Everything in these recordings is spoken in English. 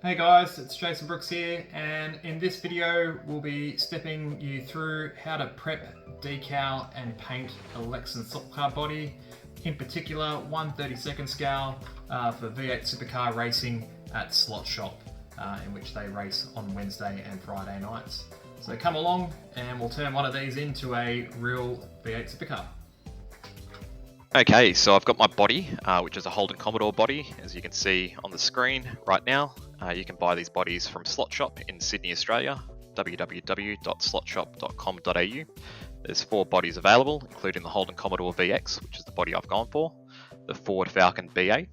Hey guys, it's Jason Brooks here, and in this video we'll be stepping you through how to prep, decal and paint a Lexan slot car body, in particular 1/32 scale for V8 supercar racing at Slot Shop, in which they race on Wednesday and Friday nights. So come along and we'll turn one of these into a real V8 supercar. Okay, so I've got my body, which is a Holden Commodore body, as you can see on the screen right now. You can buy these bodies from Slot Shop in Sydney, Australia, www.slotshop.com.au. There's 4 bodies available, including the Holden Commodore VX, which is the body I've gone for, the Ford Falcon BA.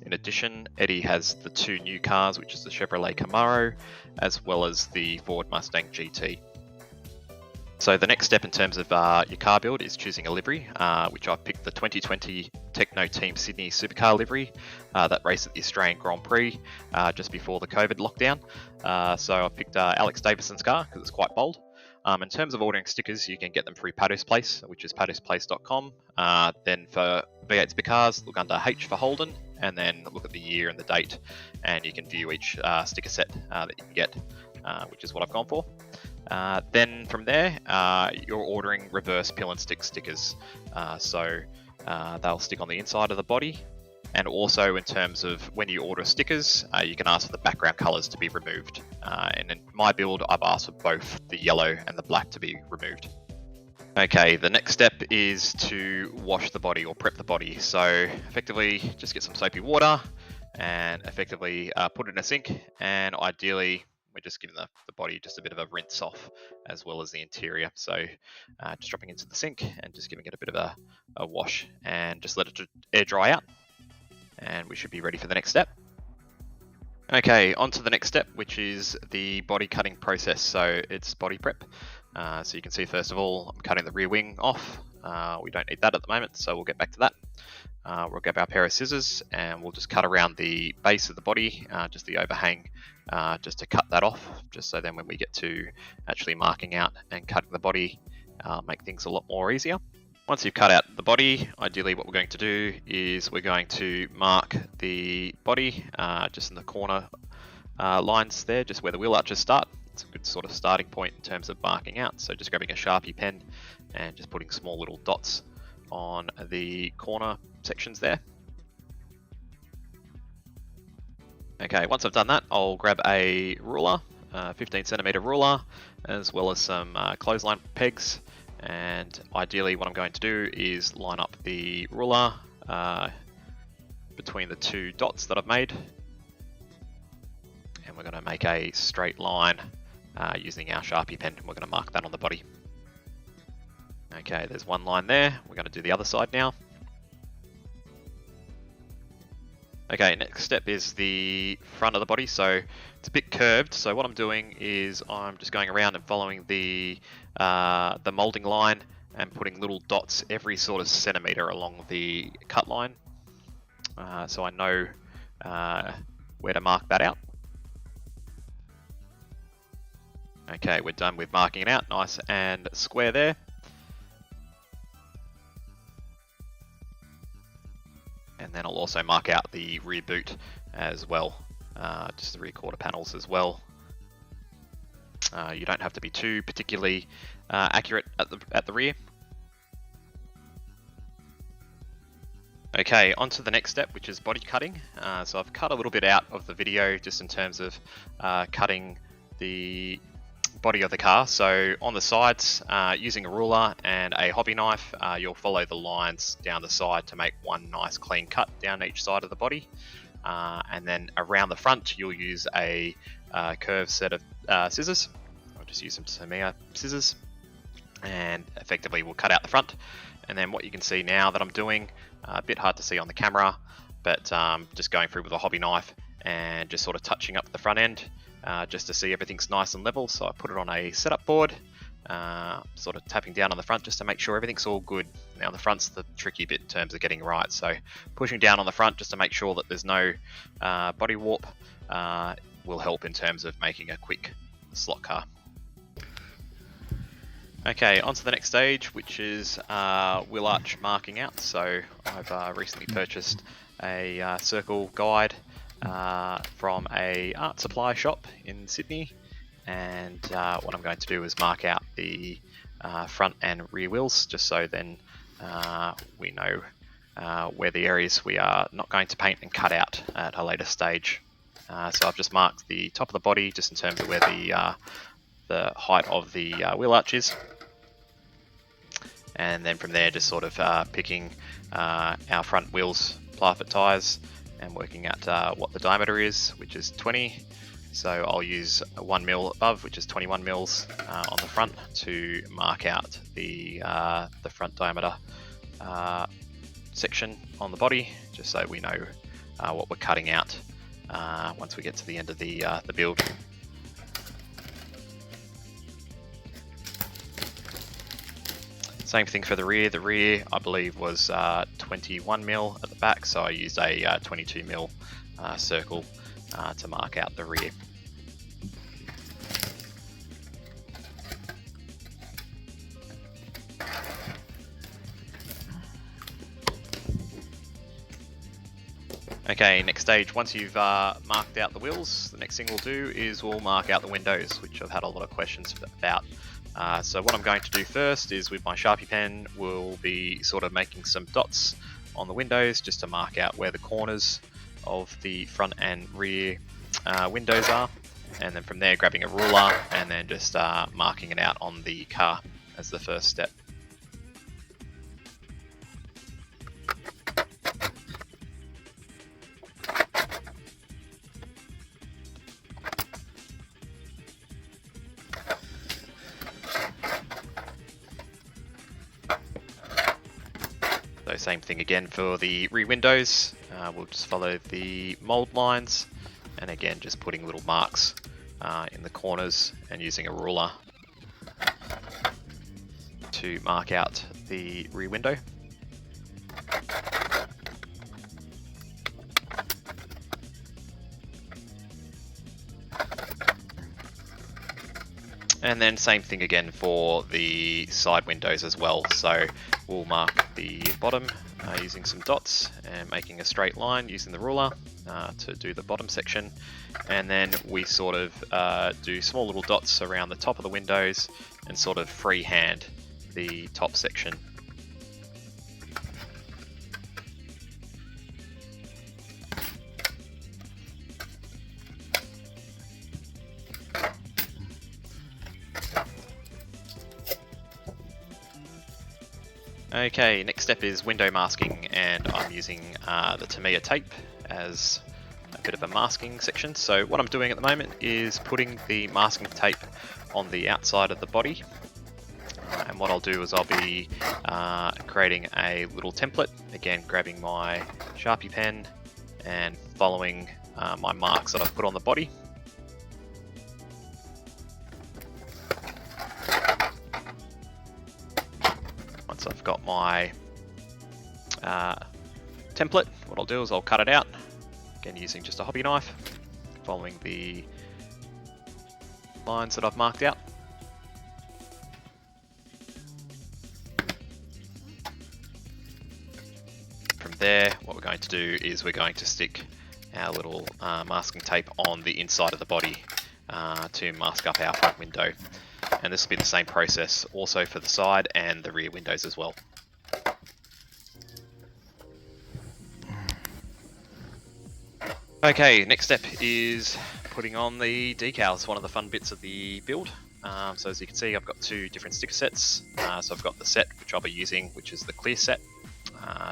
In addition, Eddie has the 2 new cars, which is the Chevrolet Camaro, as well as the Ford Mustang GT. So the next step in terms of your car build is choosing a livery, which I've picked the 2020 Techno Team Sydney Supercar livery that raced at the Australian Grand Prix just before the COVID lockdown. So I've picked Alex Davison's car because it's quite bold. In terms of ordering stickers, you can get them through Paddow's Place, which is paddowsplace.com. Then for V8 Supercars, look under H for Holden, and then look at the year and the date, and you can view each sticker set that you can get, which is what I've gone for. Then from there, you're ordering reverse pill and stick stickers. So they'll stick on the inside of the body. And also in terms of when you order stickers, you can ask for the background colors to be removed. And in my build, I've asked for both the yellow and the black to be removed. Okay, the next step is to wash the body or prep the body. So effectively, just get some soapy water and effectively put it in a sink, and ideally we're just giving the body just a bit of a rinse off as well as the interior. So just dropping into the sink and just giving it a bit of a wash and just let it air dry out, and we should be ready for the next step. Okay, on to the next step, which is the body cutting process. So it's body prep. So you can see first of all, I'm cutting the rear wing off. We don't need that at the moment, so we'll get back to that. We'll grab our pair of scissors and we'll just cut around the base of the body, just the overhang, just to cut that off, just so then when we get to actually marking out and cutting the body, make things a lot more easier. Once you've cut out the body, ideally what we're going to do is we're going to mark the body just in the corner lines there, just where the wheel arches start. It's a good sort of starting point in terms of marking out. So just grabbing a Sharpie pen and just putting small little dots on the corner sections there. Okay, once I've done that, I'll grab a ruler, 15 centimeter ruler, as well as some clothesline pegs. And ideally what I'm going to do is line up the ruler between the 2 dots that I've made. And we're going to make a straight line using our Sharpie pen, and we're going to mark that on the body. Okay, there's one line there. We're going to do the other side now. Okay, next step is the front of the body. So it's a bit curved. So what I'm doing is I'm just going around and following the molding line and putting little dots every sort of centimeter along the cut line. So I know where to mark that out. Okay, we're done with marking it out, nice and square there. And then I'll also mark out the rear boot as well, just the rear quarter panels as well. You don't have to be too particularly accurate at the rear. Okay, on to the next step, which is body cutting. So I've cut a little bit out of the video just in terms of cutting the body of the car. So on the sides, using a ruler and a hobby knife, you'll follow the lines down the side to make one nice clean cut down each side of the body. And then around the front, you'll use a curved set of scissors. I'll just use some Tamiya scissors, and effectively we'll cut out the front. And then what you can see now that I'm doing, a bit hard to see on the camera, but just going through with a hobby knife and just sort of touching up the front end, just to see everything's nice and level. So I put it on a setup board, sort of tapping down on the front just to make sure everything's all good. Now the front's the tricky bit in terms of getting right, so pushing down on the front just to make sure that there's no body warp will help in terms of making a quick slot car. Okay, on to the next stage, which is wheel arch marking out. So I've recently purchased a circle guide from a art supply shop in Sydney, and what I'm going to do is mark out the front and rear wheels, just so then we know where the areas we are not going to paint and cut out at a later stage. So I've just marked the top of the body just in terms of where the height of the wheel arch is, and then from there just sort of picking our front wheels Plafit tyres and working out what the diameter is, which is 20. So I'll use 1 mil above, which is 21 mils on the front, to mark out the front diameter section on the body, just so we know what we're cutting out once we get to the end of the build. Same thing for the rear. The rear, I believe, was 21 mil at the back, so I used a 22 mil circle to mark out the rear. Okay, next stage, once you've marked out the wheels, the next thing we'll do is we'll mark out the windows, which I've had a lot of questions about. So what I'm going to do first is, with my Sharpie pen, we'll be sort of making some dots on the windows just to mark out where the corners of the front and rear windows are, and then from there grabbing a ruler and then just marking it out on the car as the first step. So same thing again for the rear windows. We'll just follow the mold lines, and again just putting little marks in the corners and using a ruler to mark out the rear window. And then same thing again for the side windows as well. So we'll mark the bottom using some dots and making a straight line using the ruler to do the bottom section. And then we sort of do small little dots around the top of the windows and sort of freehand the top section. Okay, next step is window masking, and I'm using the Tamiya tape as a bit of a masking section. So what I'm doing at the moment is putting the masking tape on the outside of the body, and what I'll do is I'll be creating a little template, again grabbing my Sharpie pen and following my marks that I've put on the body. Once I've got my template, what I'll do is I'll cut it out, again using just a hobby knife, following the lines that I've marked out. From there, what we're going to do is we're going to stick our little masking tape on the inside of the body to mask up our front window. And this will be the same process also for the side and the rear windows as well. Okay, next step is putting on the decals, one of the fun bits of the build. So as you can see, I've got two different sticker sets. So I've got the set which I'll be using, which is the clear set.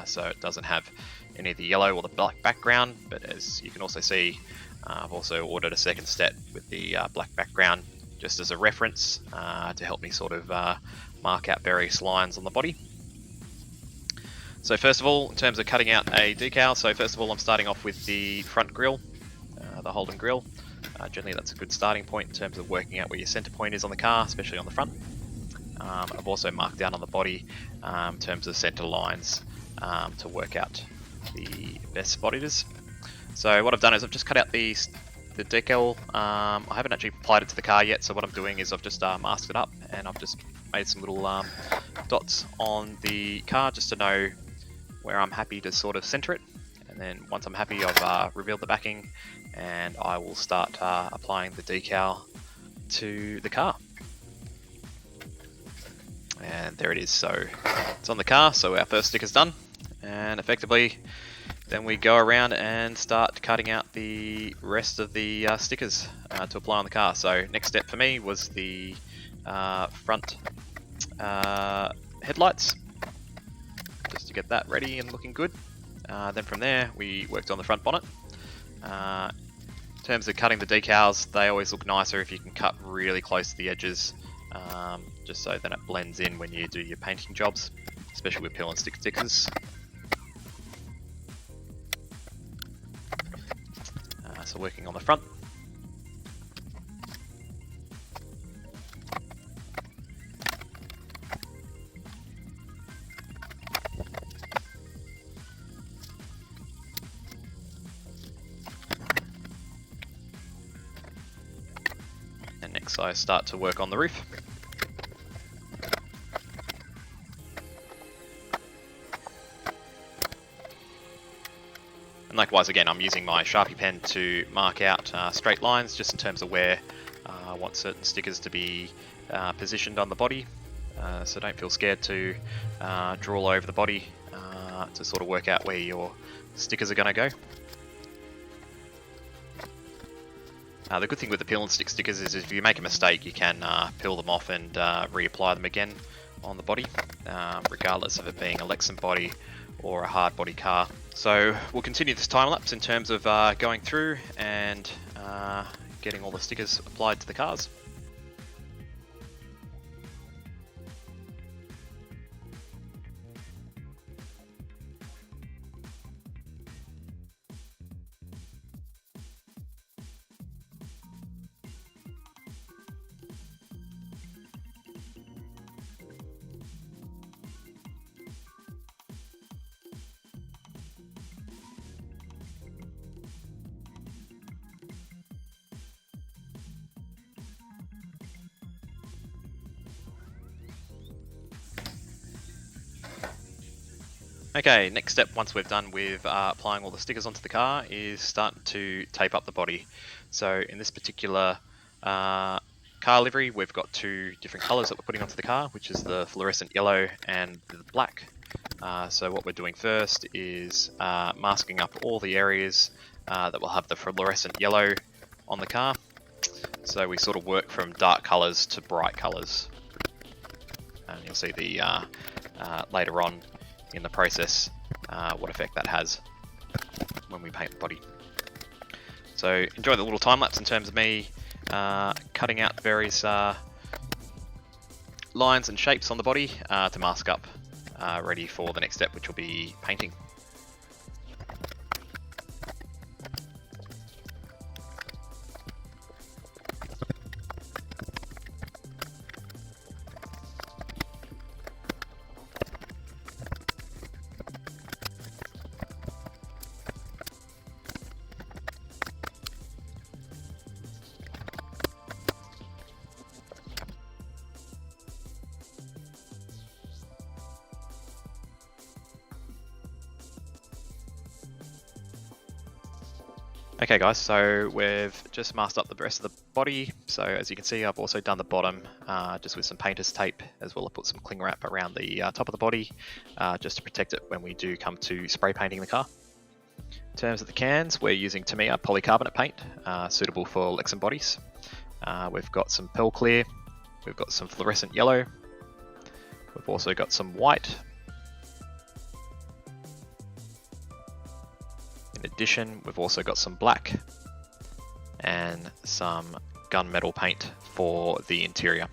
So it doesn't have any of the yellow or the black background, but as you can also see, I've also ordered a second set with the black background, just as a reference to help me sort of mark out various lines on the body. So first of all, in terms of cutting out a decal, so first of all I'm starting off with the front grille, the Holden grille. Generally that's a good starting point in terms of working out where your center point is on the car, especially on the front. I've also marked down on the body in terms of center lines to work out the best spot it is. So what I've done is I've just cut out the decal. I haven't actually applied it to the car yet, so what I'm doing is I've just masked it up, and I've just made some little dots on the car just to know where I'm happy to sort of center it, and then once I'm happy, I've revealed the backing, and I will start applying the decal to the car. And there it is. So it's on the car, so our first sticker's done, and effectively then we go around and start cutting out the rest of the stickers to apply on the car. So next step for me was the front headlights, just to get that ready and looking good. Then from there we worked on the front bonnet. In terms of cutting the decals, they always look nicer if you can cut really close to the edges, just so then it blends in when you do your painting jobs, especially with peel and stick stickers. So working on the front. And next I start to work on the roof. And likewise, again, I'm using my Sharpie pen to mark out straight lines, just in terms of where I want certain stickers to be positioned on the body. So don't feel scared to draw all over the body to sort of work out where your stickers are going to go. The good thing with the peel and stick stickers is if you make a mistake, you can peel them off and reapply them again on the body, regardless of it being a Lexan body or a hard body car. So we'll continue this time lapse in terms of going through and getting all the stickers applied to the cars. Okay, next step once we've done with applying all the stickers onto the car is starting to tape up the body. So in this particular car livery, we've got two different colours that we're putting onto the car, which is the fluorescent yellow and the black. So what we're doing first is masking up all the areas that will have the fluorescent yellow on the car. So we sort of work from dark colours to bright colours. And you'll see the later on in the process what effect that has when we paint the body. So enjoy the little time lapse in terms of me cutting out various lines and shapes on the body to mask up, ready for the next step, which will be painting. Okay guys, so we've just masked up the rest of the body. So as you can see, I've also done the bottom just with some painter's tape, as well as put some cling wrap around the top of the body just to protect it when we do come to spray painting the car. In terms of the cans, we're using Tamiya polycarbonate paint, suitable for Lexan bodies. We've got some pearl clear, we've got some fluorescent yellow, we've also got some white. In addition, we've also got some black and some gunmetal paint for the interior.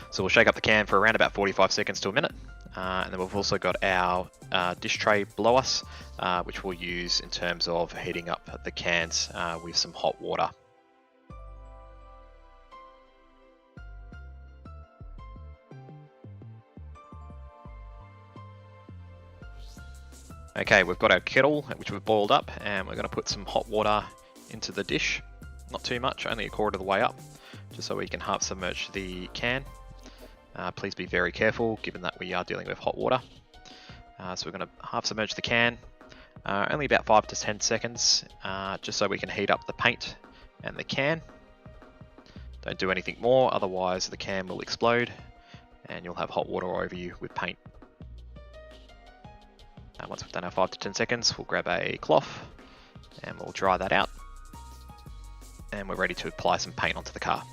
So we'll shake up the can for around about 45 seconds to a minute. And then we've also got our dish tray below us, which we'll use in terms of heating up the cans with some hot water. Okay, we've got our kettle, which we've boiled up, and we're going to put some hot water into the dish. Not too much, only a quarter of the way up, just so we can half submerge the can. Please be very careful, given that we are dealing with hot water. So we're going to half submerge the can, only about 5 to 10 seconds, just so we can heat up the paint and the can. Don't do anything more, otherwise the can will explode and you'll have hot water all over you with paint. Once we've done our 5 to 10 seconds, we'll grab a cloth and we'll dry that out. And we're ready to apply some paint onto the car.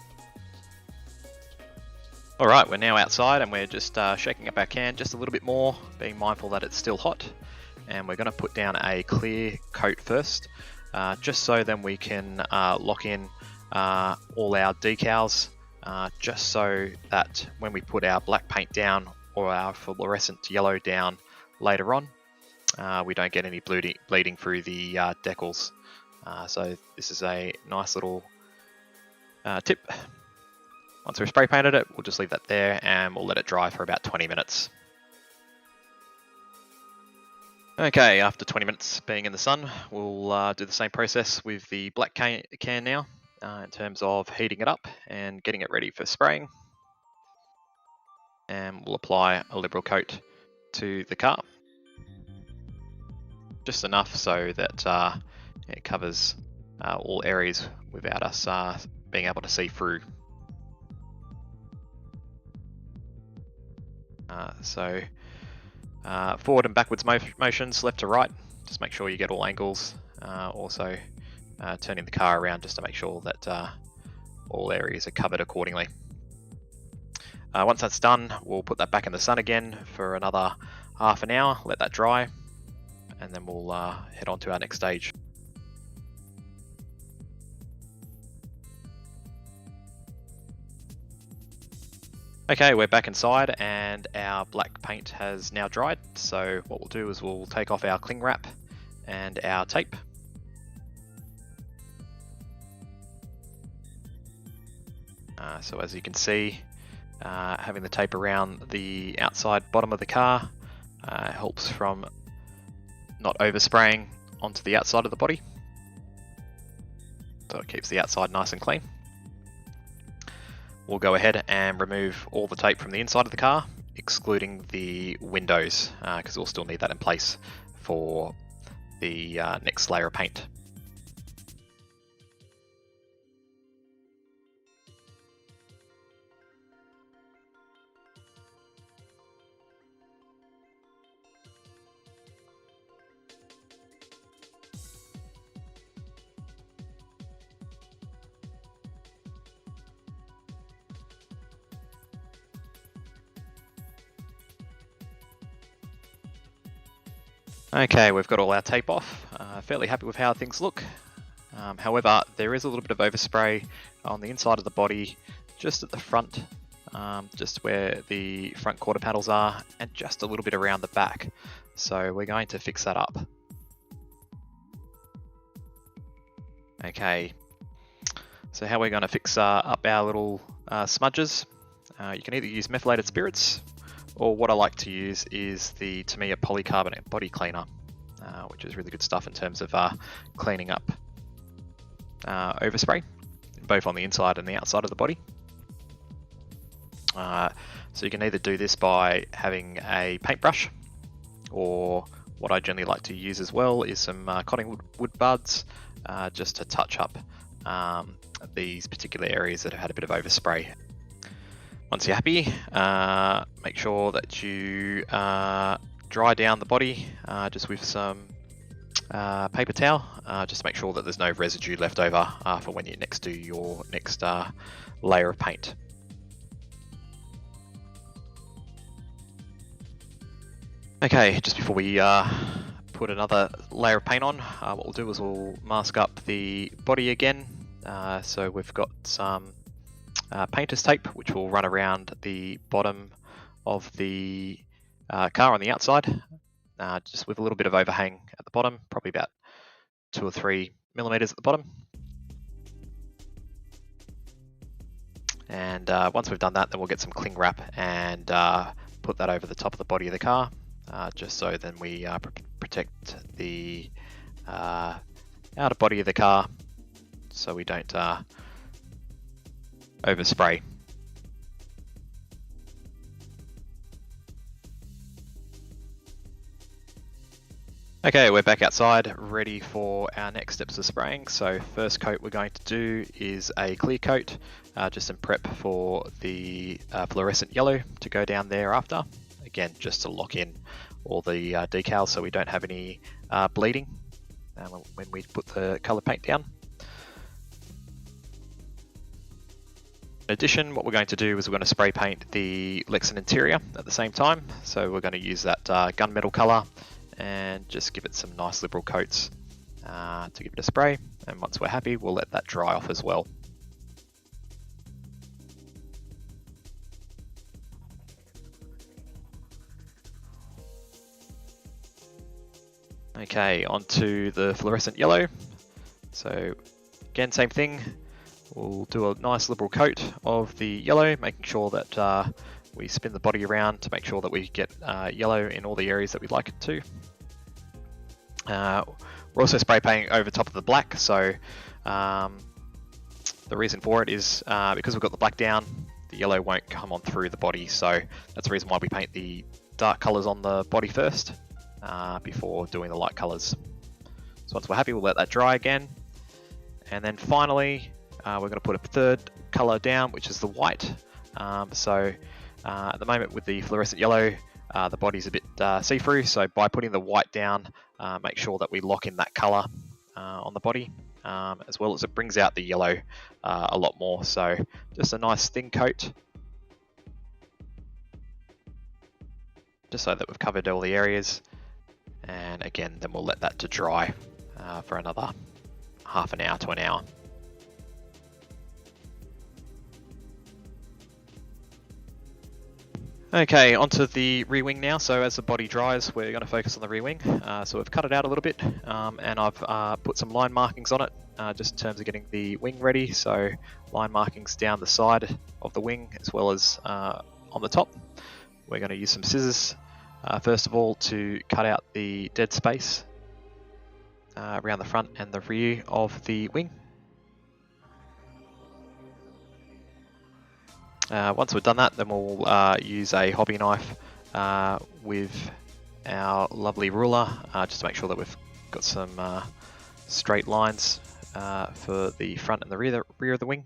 Alright, we're now outside and we're just shaking up our can just a little bit more, being mindful that it's still hot. And we're going to put down a clear coat first, just so then we can lock in all our decals, just so that when we put our black paint down or our fluorescent yellow down later on, we don't get any bleeding through the decals. So this is a nice little tip. Once we've spray painted it, we'll just leave that there and we'll let it dry for about 20 minutes. Okay, after 20 minutes being in the sun, we'll do the same process with the black can now, in terms of heating it up and getting it ready for spraying. And we'll apply a liberal coat to the car. Just enough so that it covers all areas without us being able to see through. So forward and backwards motions, left to right, just make sure you get all angles. Also turning the car around just to make sure that all areas are covered accordingly. Once that's done, we'll put that back in the sun again for another half an hour, let that dry, and then we'll head on to our next stage. Okay, we're back inside and our black paint has now dried. So what we'll do is we'll take off our cling wrap and our tape. So as you can see, having the tape around the outside bottom of the car helps from not overspraying onto the outside of the body. So it keeps the outside nice and clean. We'll go ahead and remove all the tape from the inside of the car, excluding the windows, because we'll still need that in place for the next layer of paint. Okay, we've got all our tape off. Fairly happy with how things look. However, there is a little bit of overspray on the inside of the body, just at the front, just where the front quarter panels are, and just a little bit around the back. So we're going to fix that up. Okay, so how we're going to fix up our little smudges, you can either use methylated spirits, or what I like to use is the Tamiya polycarbonate body cleaner, which is really good stuff in terms of cleaning up overspray, both on the inside and the outside of the body. So you can either do this by having a paintbrush, or what I generally like to use as well is some cotton wood buds, just to touch up these particular areas that have had a bit of overspray. Once you're happy, make sure that you dry down the body just with some paper towel, just to make sure that there's no residue left over for when you next do your next layer of paint. Okay, just before we put another layer of paint on, what we'll do is we'll mask up the body again. So we've got some painter's tape, which will run around the bottom of the car on the outside, just with a little bit of overhang at the bottom, probably about 2 or 3 millimeters at the bottom. And once we've done that, then we'll get some cling wrap and put that over the top of the body of the car, just so then we protect the outer body of the car, so we don't overspray. Okay, we're back outside, ready for our next steps of spraying. So first coat we're going to do is a clear coat, just in prep for the fluorescent yellow to go down thereafter. Again, just to lock in all the decals so we don't have any bleeding when we put the colour paint down. In addition, what we're going to do is we're going to spray paint the Lexan interior at the same time. So we're going to use that gunmetal colour and just give it some nice liberal coats to give it a spray. And once we're happy, we'll let that dry off as well. Okay, onto the fluorescent yellow. So again, same thing. We'll do a nice liberal coat of the yellow, making sure that we spin the body around to make sure that we get yellow in all the areas that we'd like it to. We're also spray painting over top of the black, so the reason for it is because we've got the black down, the yellow won't come on through the body, so that's the reason why we paint the dark colours on the body first before doing the light colours. So once we're happy, we'll let that dry again, and then finally we're going to put a third colour down, which is the white. So at the moment with the fluorescent yellow, the body's a bit see-through, so by putting the white down, make sure that we lock in that colour on the body, as well as it brings out the yellow a lot more. So just a nice thin coat, just so that we've covered all the areas. And again, then we'll let that to dry for another half an hour to an hour. Okay, onto the rear wing now. So as the body dries, we're going to focus on the rear wing. So we've cut it out a little bit, and I've put some line markings on it, just in terms of getting the wing ready. So line markings down the side of the wing, as well as on the top. We're going to use some scissors, first of all, to cut out the dead space around the front and the rear of the wing. Once we've done that, then we'll use a hobby knife with our lovely ruler, just to make sure that we've got some straight lines for the front and the rear of the wing.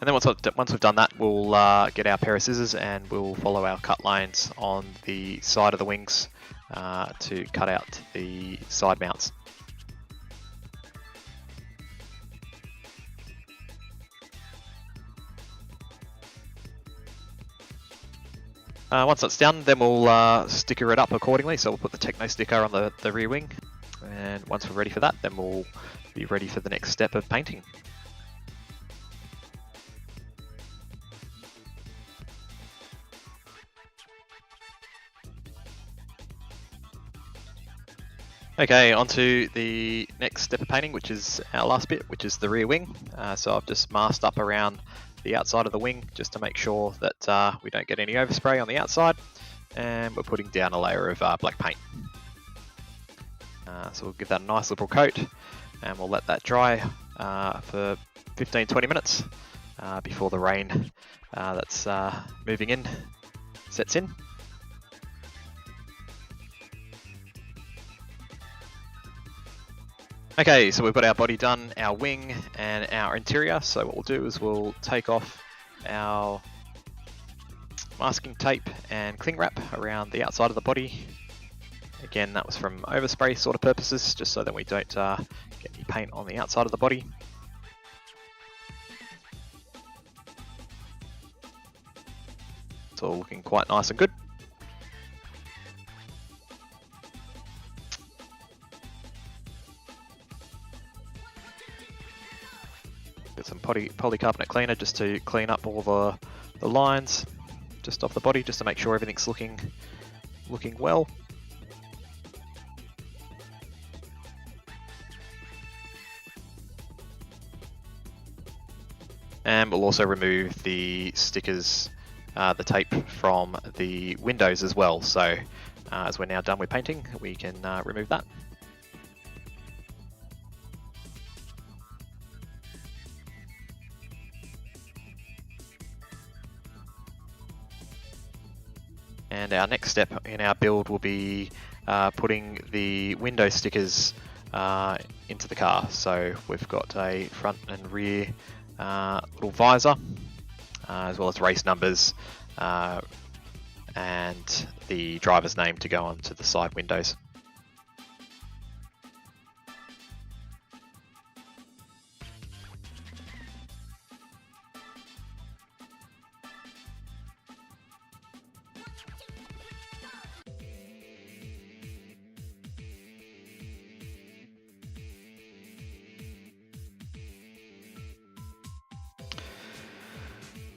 And then once we've done that, we'll get our pair of scissors and we'll follow our cut lines on the side of the wings to cut out the side mounts. Once that's done, then we'll sticker it up accordingly. So we'll put the Techno sticker on the rear wing. And once we're ready for that, then we'll be ready for the next step of painting. Okay, onto the next step of painting, which is our last bit, which is the rear wing. So I've just masked up around the outside of the wing just to make sure that we don't get any overspray on the outside, and we're putting down a layer of black paint. So we'll give that a nice liberal coat, and we'll let that dry for 15-20 minutes before the rain that's moving in sets in. Okay, so we've got our body done, our wing and our interior. So what we'll do is we'll take off our masking tape and cling wrap around the outside of the body. Again, that was from overspray sort of purposes, just so that we don't get any paint on the outside of the body. It's all looking quite nice and good. Get some polycarbonate cleaner just to clean up all the the lines just off the body, just to make sure everything's looking well. And we'll also remove the stickers, the tape from the windows as well. So as we're now done with painting, we can remove that. And our next step in our build will be putting the window stickers into the car. So we've got a front and rear little visor, as well as race numbers and the driver's name to go onto the side windows.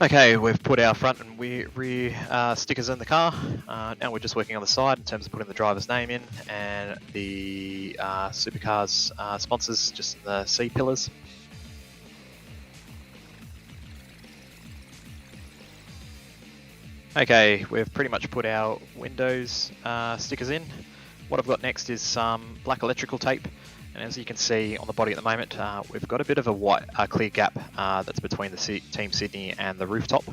Okay, we've put our front and rear stickers in the car. Now we're just working on the side in terms of putting the driver's name in and the supercars sponsors, just the C pillars. Okay, we've pretty much put our windows stickers in. What I've got next is some black electrical tape. And as you can see on the body at the moment, we've got a bit of a clear gap that's between the Team Sydney and the rooftop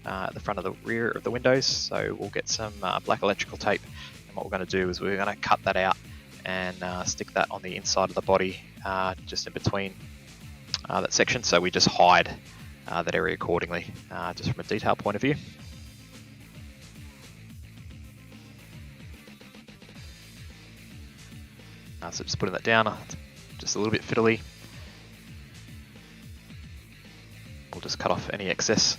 at the front of the rear of the windows. So we'll get some black electrical tape, and what we're going to do is we're going to cut that out and stick that on the inside of the body, just in between that section. So we just hide that area accordingly, just from a detail point of view. So just putting that down, just a little bit fiddly. We'll just cut off any excess.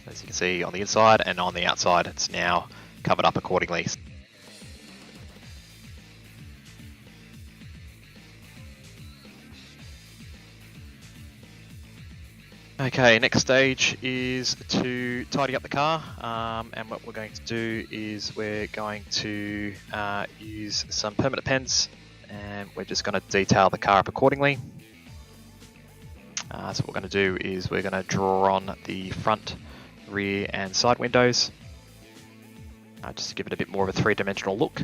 As you can see on the inside and on the outside, it's now covered up accordingly. Okay, next stage is to tidy up the car, and what we're going to do is we're going to use some permanent pens, and we're just going to detail the car up accordingly. So what we're going to do is we're going to draw on the front, rear and side windows, just to give it a bit more of a three-dimensional look.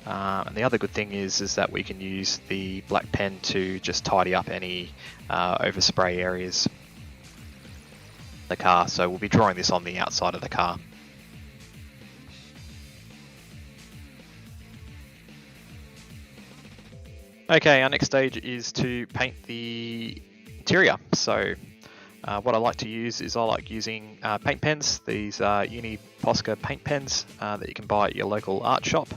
And the other good thing is that we can use the black pen to just tidy up any overspray areas in the car. So we'll be drawing this on the outside of the car. Okay, our next stage is to paint the interior. So what I like to use is I like using paint pens, these Uni Posca paint pens that you can buy at your local art shop.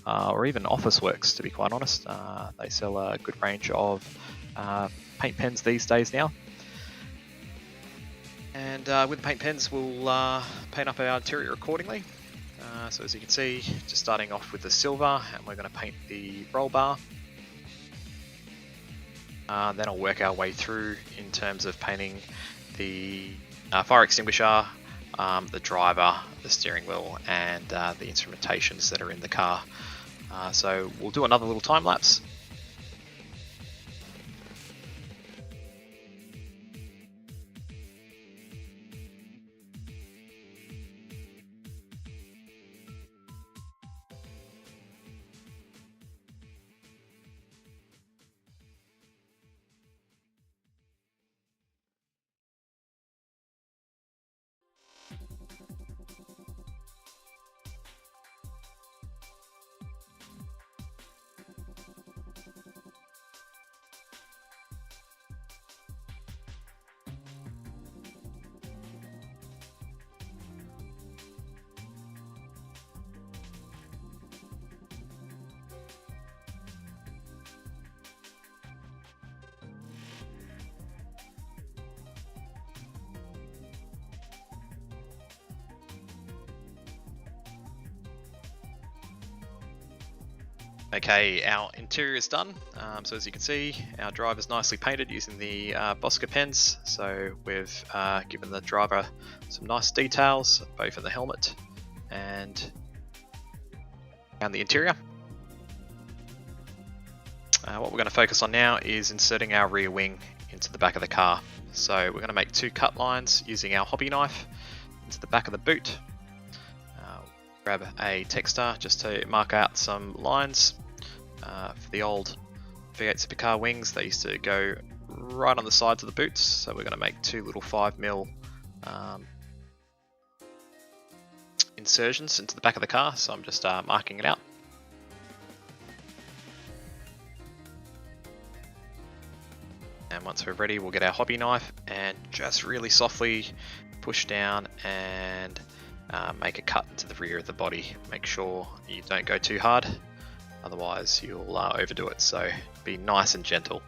Or even Officeworks, to be quite honest. They sell a good range of paint pens these days now. And with the paint pens, we'll paint up our interior accordingly. So as you can see, just starting off with the silver, and we're going to paint the roll bar. Then I'll work our way through in terms of painting the fire extinguisher, the driver, the steering wheel, and the instrumentations that are in the car. So we'll do another little time lapse. Okay, our interior is done. So as you can see, our driver is nicely painted using the Bosca pens. So we've given the driver some nice details, both in the helmet and around the interior. What we're going to focus on now is inserting our rear wing into the back of the car. So we're going to make 2 cut lines using our hobby knife into the back of the boot. Grab a texter just to mark out some lines. For the old V8 supercar wings, they used to go right on the sides of the boots, so we're going to make 2 little 5mm insertions into the back of the car, so I'm just marking it out. And once we're ready, we'll get our hobby knife and just really softly push down and make a cut into the rear of the body. Make sure you don't go too hard, otherwise you'll overdo it, so be nice and gentle.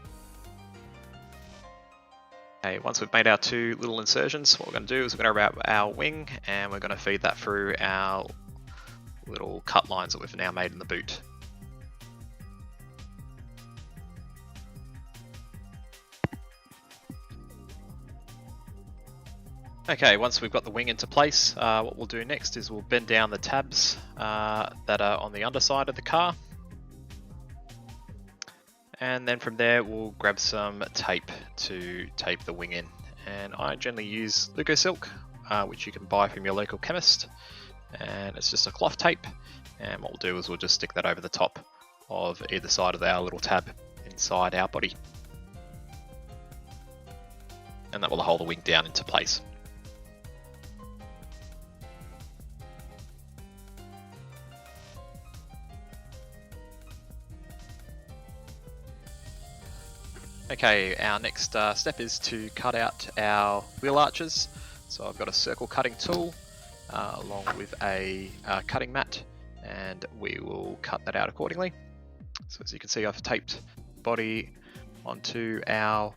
Okay, once we've made our 2 little insertions, what we're going to do is we're going to wrap our wing and we're going to feed that through our little cut lines that we've now made in the boot. Okay, once we've got the wing into place, what we'll do next is we'll bend down the tabs that are on the underside of the car. And then from there, we'll grab some tape to tape the wing in. And I generally use Silk, which you can buy from your local chemist. And it's just a cloth tape. And what we'll do is we'll just stick that over the top of either side of our little tab inside our body. And that will hold the wing down into place. Okay, our next step is to cut out our wheel arches. So I've got a circle cutting tool along with a cutting mat, and we will cut that out accordingly. So as you can see, I've taped the body onto our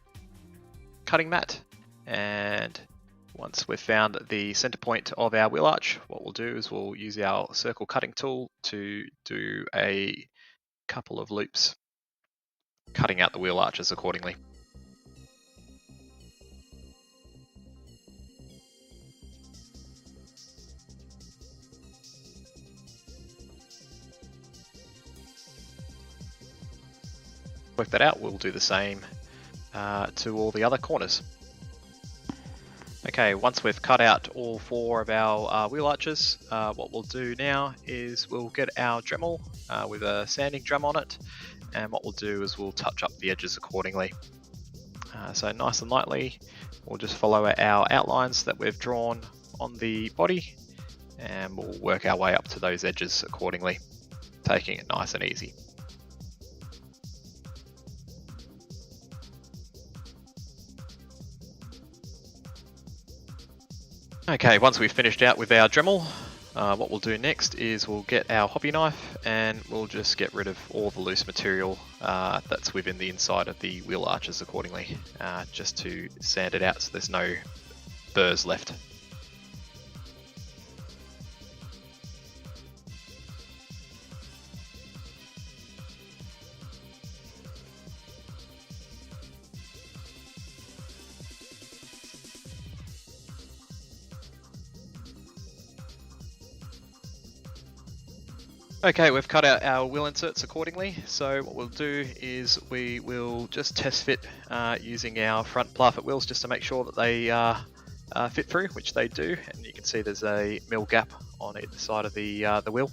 cutting mat, and once we've found the center point of our wheel arch, what we'll do is we'll use our circle cutting tool to do a couple of loops, cutting out the wheel arches accordingly. Work that out, we'll do the same to all the other corners. Okay, once we've cut out all 4 of our wheel arches, what we'll do now is we'll get our Dremel with a sanding drum on it, and what we'll do is we'll touch up the edges accordingly. So nice and lightly, we'll just follow our outlines that we've drawn on the body, and we'll work our way up to those edges accordingly, taking it nice and easy. Okay, once we've finished out with our Dremel, what we'll do next is we'll get our hobby knife and we'll just get rid of all the loose material that's within the inside of the wheel arches accordingly, just to sand it out so there's no burrs left. Okay, we've cut out our wheel inserts accordingly, so what we'll do is we will just test fit using our front Plafit wheels just to make sure that they fit through, which they do, and you can see there's a mil gap on either side of the wheel,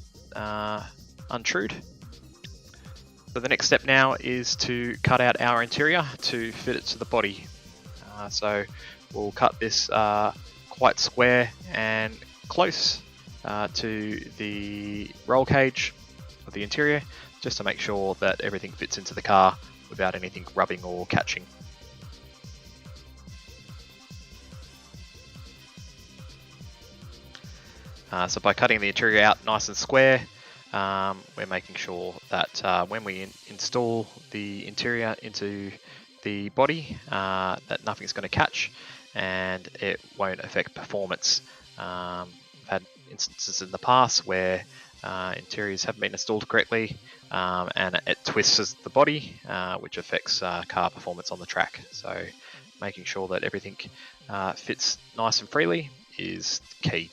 untrued. So the next step now is to cut out our interior to fit it to the body. So we'll cut this quite square and close to the roll cage of the interior, just to make sure that everything fits into the car without anything rubbing or catching. So by cutting the interior out nice and square, we're making sure that when we install the interior into the body, that nothing's going to catch and it won't affect performance. I've had instances in the past where interiors haven't been installed correctly, and it twists the body, which affects car performance on the track. So making sure that everything fits nice and freely is key.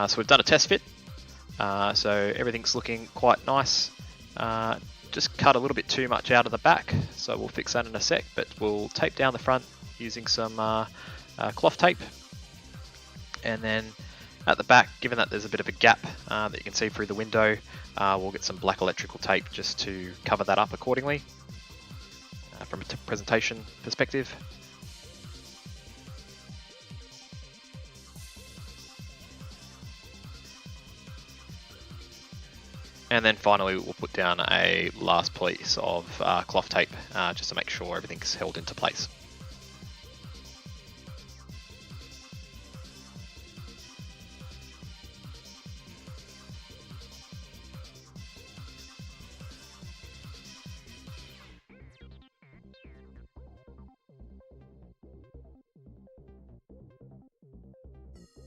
So we've done a test fit, so everything's looking quite nice. Just cut a little bit too much out of the back, so we'll fix that in a sec, but we'll tape down the front using some cloth tape. And then at the back, given that there's a bit of a gap that you can see through the window, we'll get some black electrical tape just to cover that up accordingly from a presentation perspective. And then finally we'll put down a last piece of cloth tape just to make sure everything's held into place.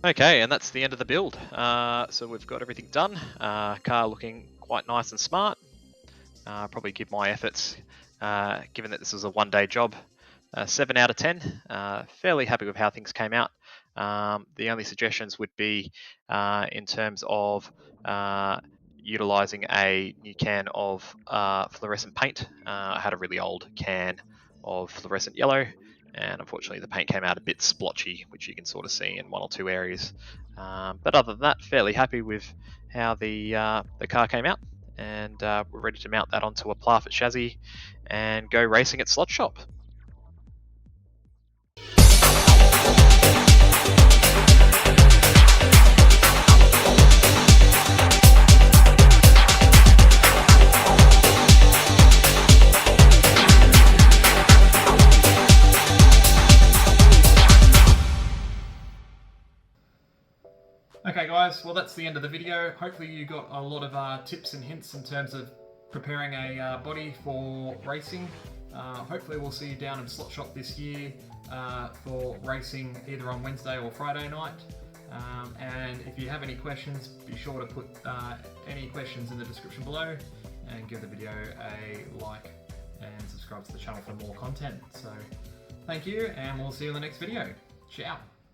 Okay, and that's the end of the build. So we've got everything done. Car looking quite nice and smart. Probably give my efforts, given that this was a one-day job, 7 out of 10. Fairly happy with how things came out. The only suggestions would be in terms of utilizing a new can of fluorescent paint. I had a really old can of fluorescent yellow, and unfortunately the paint came out a bit splotchy, which you can sort of see in one or two areas. But other than that, fairly happy with how the car came out, and we're ready to mount that onto a Plafit chassis and go racing at Slot Shop. Okay guys, well that's the end of the video. Hopefully you got a lot of tips and hints in terms of preparing a body for racing. Hopefully we'll see you down in Slot Shop this year for racing either on Wednesday or Friday night. And if you have any questions, be sure to put any questions in the description below, and give the video a like and subscribe to the channel for more content. So thank you, and we'll see you in the next video. Ciao.